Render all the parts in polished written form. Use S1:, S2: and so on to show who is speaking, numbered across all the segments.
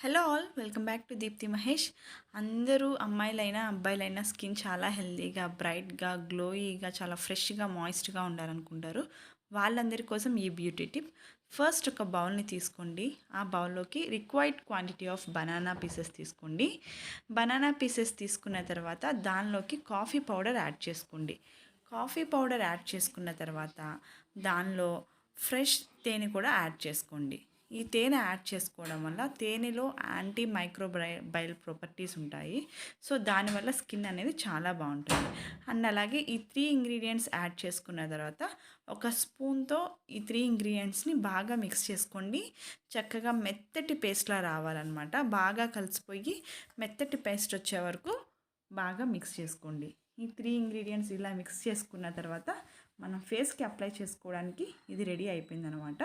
S1: Hello all, welcome back to Deepthi Mahesh. అందరూ అమ్మాయిలైనా అబ్బాయిలైనా skin చాలా హెల్తీగా, బ్రైట్గా, గ్లోయీగా, చాలా ఫ్రెష్గా, మాయిస్ట్గా ఉండాలనుకుంటారు. వాళ్ళందరి కోసం ఈ బ్యూటీ టిప్. ఫస్ట్ ఒక బౌల్ని తీసుకోండి. ఆ బౌల్లోకి required quantity of banana pieces తీసుకోండి. బనానా పీసెస్ తీసుకున్న తర్వాత దానిలోకి కాఫీ పౌడర్ యాడ్ చేసుకోండి. కాఫీ పౌడర్ యాడ్ చేసుకున్న తర్వాత దానిలో ఫ్రెష్ తేనె కూడా యాడ్ చేసుకోండి. ఈ తేనె యాడ్ చేసుకోవడం వల్ల తేనెలో యాంటీ మైక్రోబైల్ ప్రాపర్టీస్ ఉంటాయి. సో దానివల్ల స్కిన్ అనేది చాలా బాగుంటుంది. అండ్ అలాగే ఈ 3 ఇంగ్రీడియంట్స్ యాడ్ చేసుకున్న తర్వాత ఒక స్పూన్తో ఈ 3 ఇంగ్రీడియంట్స్ని బాగా మిక్స్ చేసుకోండి. చక్కగా మెత్తటి పేస్ట్లా రావాలన్నమాట. బాగా కలిసిపోయి మెత్తటి పేస్ట్ వచ్చే వరకు బాగా మిక్స్ చేసుకోండి. ఈ 3 ఇంగ్రీడియంట్స్ ఇలా మిక్స్ చేసుకున్న తర్వాత మనం ఫేస్కి అప్లై చేసుకోవడానికి ఇది రెడీ అయిపోయిందనమాట.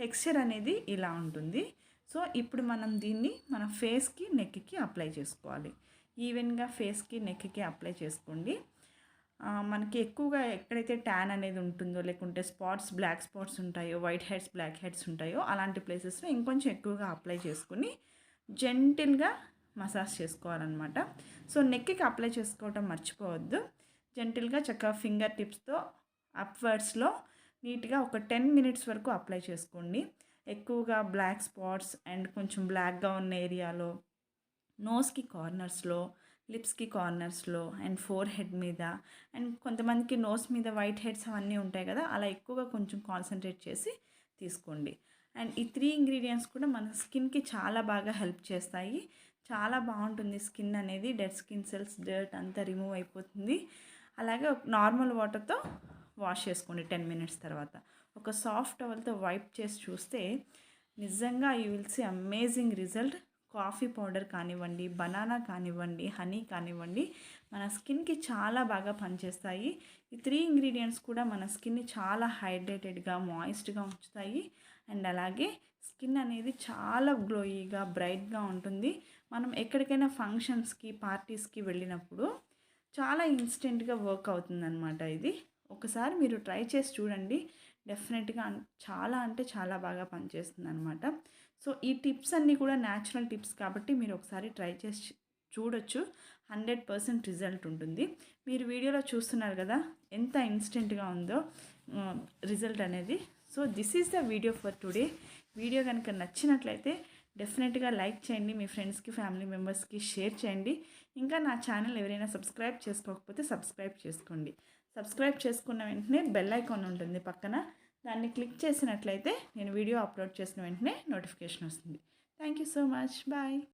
S1: టెక్స్చర్ అనేది ఇలా ఉంటుంది. సో ఇప్పుడు మనం దీన్ని మన ఫేస్కి, నెక్కి అప్లై చేసుకోవాలి. ఈవెన్గా ఫేస్కి, నెక్కి అప్లై చేసుకోండి. మనకి ఎక్కువగా ఎక్కడైతే ట్యాన్ అనేది ఉంటుందో, లేకుంటే స్పాట్స్, బ్లాక్ స్పాట్స్ ఉంటాయో, వైట్ హెడ్స్, బ్లాక్ హెడ్స్ ఉంటాయో అలాంటి ప్లేసెస్లో ఇంకొంచెం ఎక్కువగా అప్లై చేసుకుని జెంటిల్గా మసాజ్ చేసుకోవాలన్నమాట. సో నెక్కి అప్లై చేసుకోవటం మర్చిపోవద్దు. జెంటిల్గా చక్కగా ఫింగర్ టిప్స్తో అప్వర్డ్స్లో నీట్గా ఒక 10 మినిట్స్ వరకు అప్లై చేసుకోండి. ఎక్కువగా బ్లాక్ స్పాట్స్ అండ్ కొంచెం బ్లాక్గా ఉన్న ఏరియాలో, నోస్కి కార్నర్స్లో, లిప్స్కి కార్నర్స్లో అండ్ ఫోర్ హెడ్ మీద, అండ్ కొంతమందికి నోస్ మీద వైట్ హెడ్స్ అవన్నీ ఉంటాయి కదా, అలా ఎక్కువగా కొంచెం కాన్సన్ట్రేట్ చేసి తీసుకోండి. అండ్ ఈ 3 ఇంగ్రీడియంట్స్ కూడా మన స్కిన్కి చాలా బాగా హెల్ప్ చేస్తాయి. చాలా బాగుంటుంది స్కిన్ అనేది. డెడ్ స్కిన్ సెల్స్, డర్ట్ అంతా రిమూవ్ అయిపోతుంది. అలాగే నార్మల్ వాటర్తో వాష్ చేసుకోండి 10 మినిట్స్ తర్వాత. ఒక సాఫ్ట్ టవల్తో వైప్ చేసి చూస్తే నిజంగా you will see amazing result. Coffee powder కానివ్వండి, బనానా కానివ్వండి, హనీ కానివ్వండి, మన స్కిన్కి చాలా బాగా పనిచేస్తాయి. ఈ 3 ఇంగ్రీడియంట్స్ కూడా మన స్కిన్ని చాలా హైడ్రేటెడ్గా, మాయిస్ట్గా ఉంచుతాయి. అండ్ అలాగే స్కిన్ అనేది చాలా గ్లోయీగా, బ్రైట్గా ఉంటుంది. మనం ఎక్కడికైనా ఫంక్షన్స్కి, పార్టీస్కి వెళ్ళినప్పుడు చాలా ఇన్స్టెంట్గా వర్క్ అవుతుందన్నమాట. ఇది ఒకసారి మీరు ట్రై చేసి చూడండి. డెఫినెట్గా చాలా అంటే చాలా బాగా పనిచేస్తుంది అనమాట. సో ఈ టిప్స్ అన్నీ కూడా న్యాచురల్ టిప్స్ కాబట్టి మీరు ఒకసారి ట్రై చేసి చూడొచ్చు. 100% రిజల్ట్ ఉంటుంది. మీరు వీడియోలో చూస్తున్నారు కదా ఎంత ఇన్స్టెంట్గా ఉందో రిజల్ట్ అనేది. So this is the video for today. Video కనుక నచ్చినట్లయితే డెఫినెట్గా లైక్ చేయండి, మీ ఫ్రెండ్స్కి, ఫ్యామిలీ మెంబర్స్కి షేర్ చేయండి. ఇంకా నా ఛానల్ ఎవరైనా సబ్స్క్రైబ్ చేసుకోకపోతే సబ్స్క్రైబ్ చేసుకోండి. సబ్స్క్రైబ్ చేసుకున్న వెంటనే బెల్ ఐకాన్ ఉంటుంది పక్కన, దాన్ని క్లిక్ చేసినట్లయితే నేను వీడియో అప్లోడ్ చేసిన వెంటనే నోటిఫికేషన్ వస్తుంది. Thank you so much. Bye.